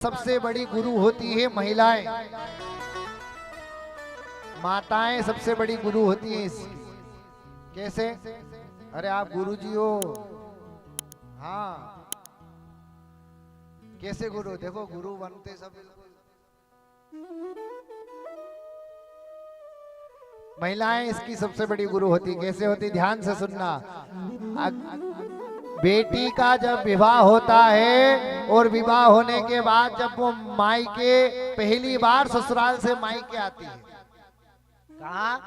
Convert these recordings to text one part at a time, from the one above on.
सबसे बड़ी गुरु होती है महिलाएं, माताएं सबसे बड़ी गुरु होती हैं इसकी। कैसे? अरे आप गुरुजी हो, हाँ कैसे गुरु? देखो गुरु बनते सब महिलाएं इसकी सबसे बड़ी गुरु होती। कैसे होती? ध्यान से सुनना। बेटी का जब विवाह होता है और विवाह होने के बाद जब वो मायके पहली बार ससुराल से मायके आती है, कहाँ?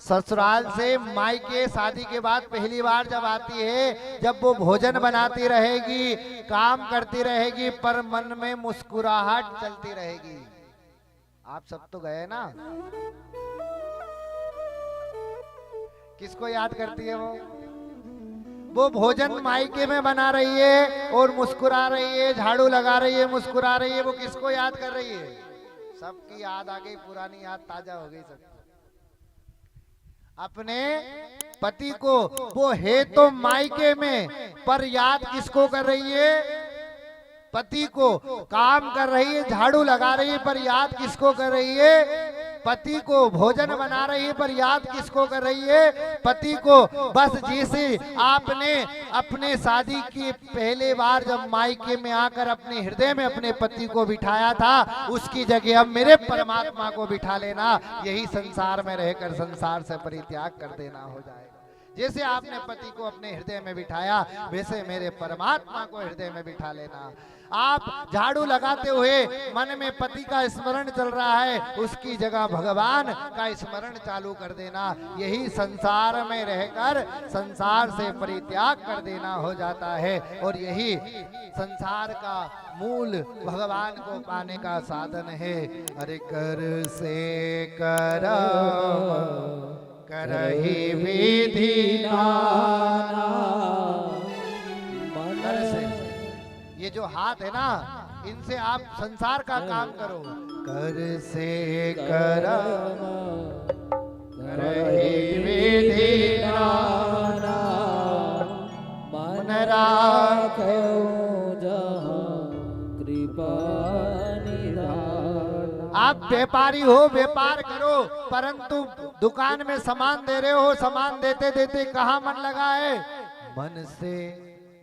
ससुराल से मायके शादी के बाद पहली बार जब आती है, जब वो भोजन बनाती रहेगी, काम करती रहेगी, पर मन में मुस्कुराहट चलती रहेगी। आप सब तो गए ना? किसको याद करती है वो भोजन मायके में बना रही है और मुस्कुरा रही है, झाड़ू लगा रही है, मुस्कुरा रही है। वो किसको याद कर रही है? सबकी याद आ गई, पुरानी याद ताजा हो गई सब। अपने पति को। वो है तो मायके में, पर याद किसको कर रही है? पति को। काम कर रही है, झाड़ू लगा रही है, पर याद किसको कर रही है? पति को। भोजन बना रही है, पर याद किसको कर रही है? पति को। बस जैसे आपने अपने शादी की पहले बार जब मायके में आकर अपने हृदय में अपने पति को बिठाया था, उसकी जगह अब मेरे परमात्मा को बिठा लेना। यही संसार में रहकर संसार से परित्याग कर देना हो जाएगा। जैसे आपने पति को अपने हृदय में बिठाया, वैसे मेरे परमात्मा को हृदय में बिठा लेना। आप झाड़ू लगाते हुए मन में पति का स्मरण चल रहा है, उसकी जगह भगवान का स्मरण चालू कर देना। यही संसार में रहकर संसार से परित्याग कर देना हो जाता है। और यही संसार का मूल भगवान को पाने का साधन है। अरे कर से करम करहि विधि नाना। कर से, ये जो हाथ है ना, इनसे आप संसार का काम करो। कर से करम करहि विधि नाना, मन राखो जहाँ कृपा निधान। आप व्यापारी हो, व्यापार करो, परंतु दुकान में सामान दे रहे हो, सामान देते देते कहाँ मन लगा है? मन से।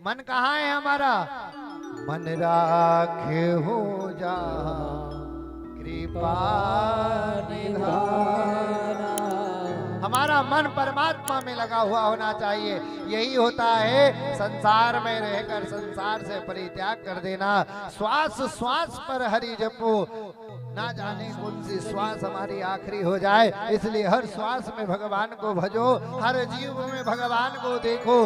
मन कहाँ है हमारा? मन राखे हो जहाँ कृपा निधान। हमारा मन परमात्मा में लगा हुआ होना चाहिए। यही होता है संसार में रहकर संसार से परित्याग कर देना। श्वास श्वास पर हरि जपो, ना जाने कौन सी श्वास हमारी आखिरी हो जाए। इसलिए हर श्वास में भगवान को भजो, हर जीव में भगवान को देखो।